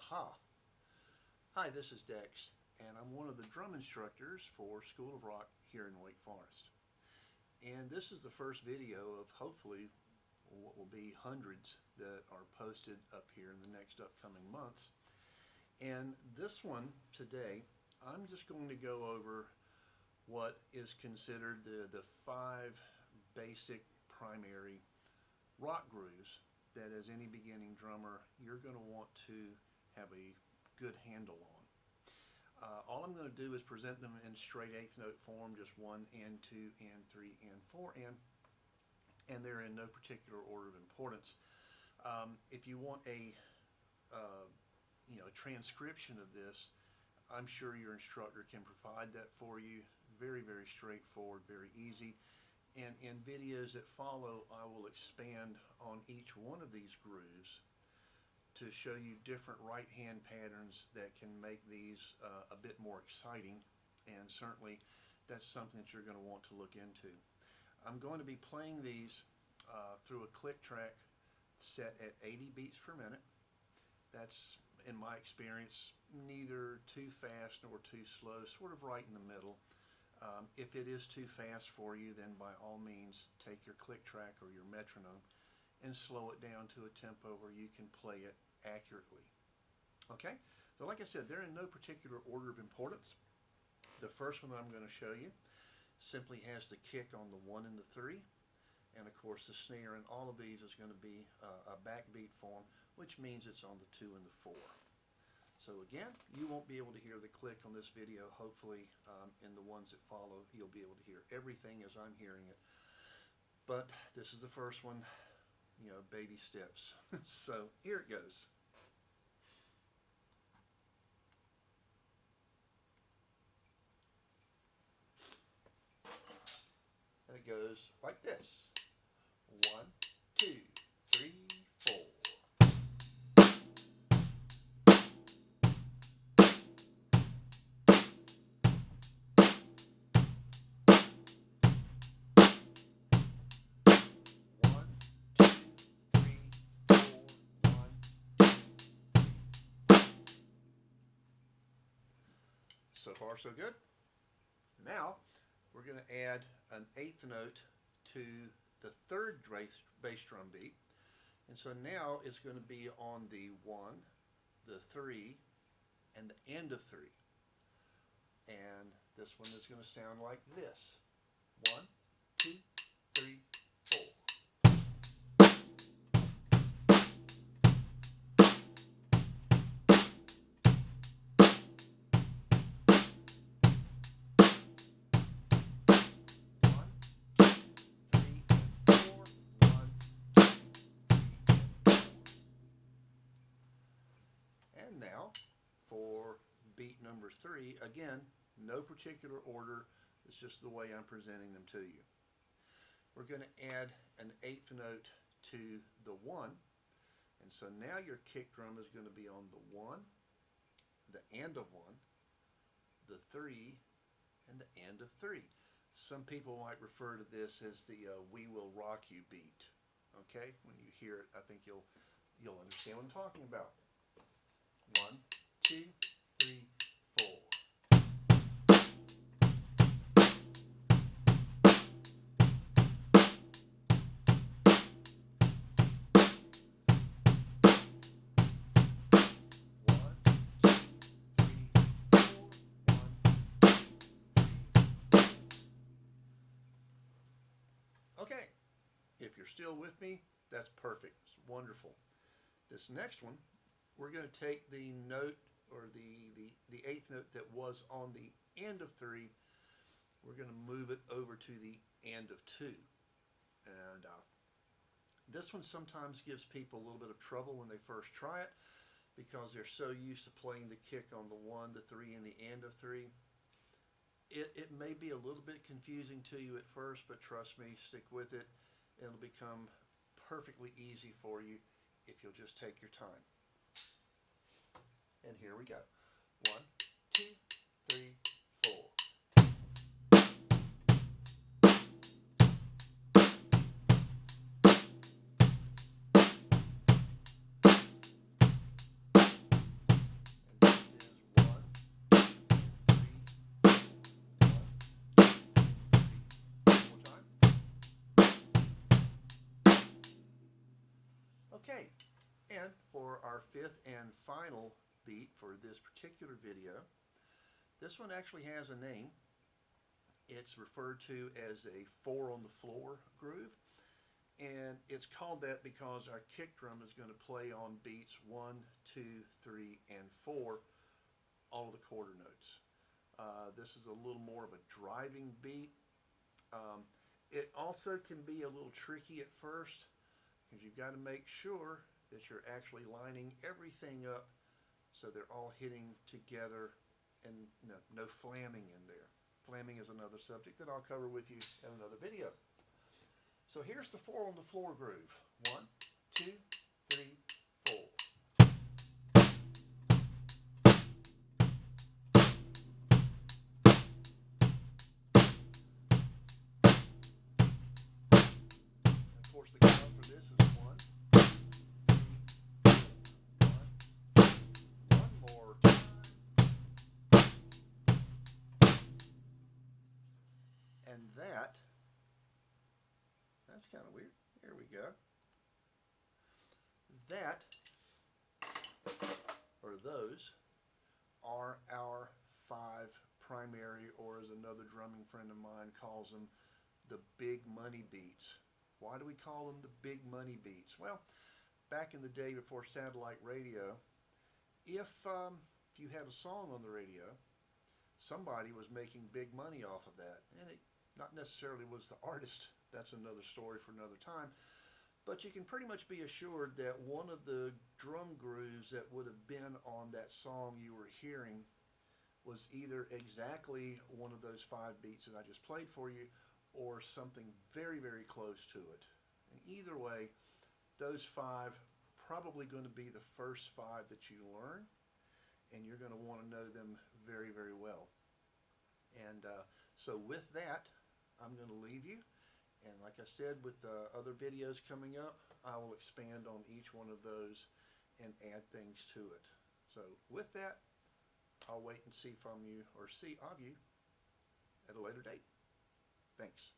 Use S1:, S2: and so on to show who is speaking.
S1: Aha! Hi, this is Dex, and I'm one of the drum instructors for School of Rock here in Wake Forest. And this is the first video of hopefully what will be hundreds that are posted up here in the next upcoming months. And this one today, I'm just going to go over what is considered the five basic primary rock grooves that as any beginning drummer you're going to want to have a good handle on. All I'm going to do is present them in straight eighth note form, just 1 and 2 and 3 and 4 and they're in no particular order of importance. If you want a transcription of this, I'm sure your instructor can provide that for you. Very, very straightforward, very easy. And in videos that follow, I will expand on each one of these grooves to show you different right hand patterns that can make these a bit more exciting, and certainly that's something that you're going to want to look into. I'm going to be playing these through a click track set at 80 beats per minute. That's, in my experience, neither too fast nor too slow, sort of right in the middle. If it is too fast for you, then by all means take your click track or your metronome and slow it down to a tempo where you can play it accurately. Okay, so like I said, they're in no particular order of importance. The first one that I'm going to show you simply has the kick on the 1 and the 3, and of course the snare in all of these is going to be a backbeat form, which means it's on the 2 and the 4. So again, you won't be able to hear the click on this video. Hopefully in the ones that follow you'll be able to hear everything as I'm hearing it. But this is the first one, baby steps. So here it goes. And it goes like this. 1, 2, 3, 4. So far, so good. Now, we're going to add an eighth note to the third bass drum beat. And so now it's going to be on the 1, the 3, and the end of 3. And this one is going to sound like this. 1, 2, 3, 4. And now for beat number 3, again, no particular order, it's just the way I'm presenting them to you. We're going to add an eighth note to the 1, and so now your kick drum is going to be on the 1, the end of 1, the 3, and the end of 3. Some people might refer to this as the We Will Rock You beat. Okay, when you hear it, I think you'll understand what I'm talking about. 1, 2, 3, 4. Okay, if you're still with me, that's perfect. It's wonderful. This next one, we're going to take the note, or the eighth note that was on the end of 3, we're going to move it over to the end of 2. And this one sometimes gives people a little bit of trouble when they first try it, because they're so used to playing the kick on the 1, the 3, and the end of 3. It may be a little bit confusing to you at first, but trust me, stick with it. It'll become perfectly easy for you if you'll just take your time. And here we go. 1, 2, 3, 4. our fifth and final beat for this particular video. This one actually has a name. It's referred to as a 4 on the floor groove, and it's called that because our kick drum is going to play on beats 1, 2, 3, and 4, all of the quarter notes. This is a little more of a driving beat. It also can be a little tricky at first because you've got to make sure that you're actually lining everything up so they're all hitting together and no flamming in there. Flamming is another subject that I'll cover with you in another video. So here's the 4 on the floor groove. 1, 2, 3, 4. Of course, the count for this is 1, 3, 4. 1. One more time. And that's kind of weird. Here we go. That, or those, are our 5 primary, or as another drumming friend of mine calls them, the big money beats. Why do we call them the big money beats? Well, back in the day before satellite radio, if you had a song on the radio, somebody was making big money off of that. And it not necessarily was the artist. That's another story for another time. But you can pretty much be assured that one of the drum grooves that would have been on that song you were hearing was either exactly one of those 5 beats that I just played for you, or something very, very close to it. And either way, those 5 probably going to be the first 5 that you learn, and you're going to want to know them very, very well. And so with that, I'm going to leave you. And like I said, with other videos coming up, I will expand on each one of those and add things to it. So with that, I'll wait and see from you, or see of you, at a later date. Thanks.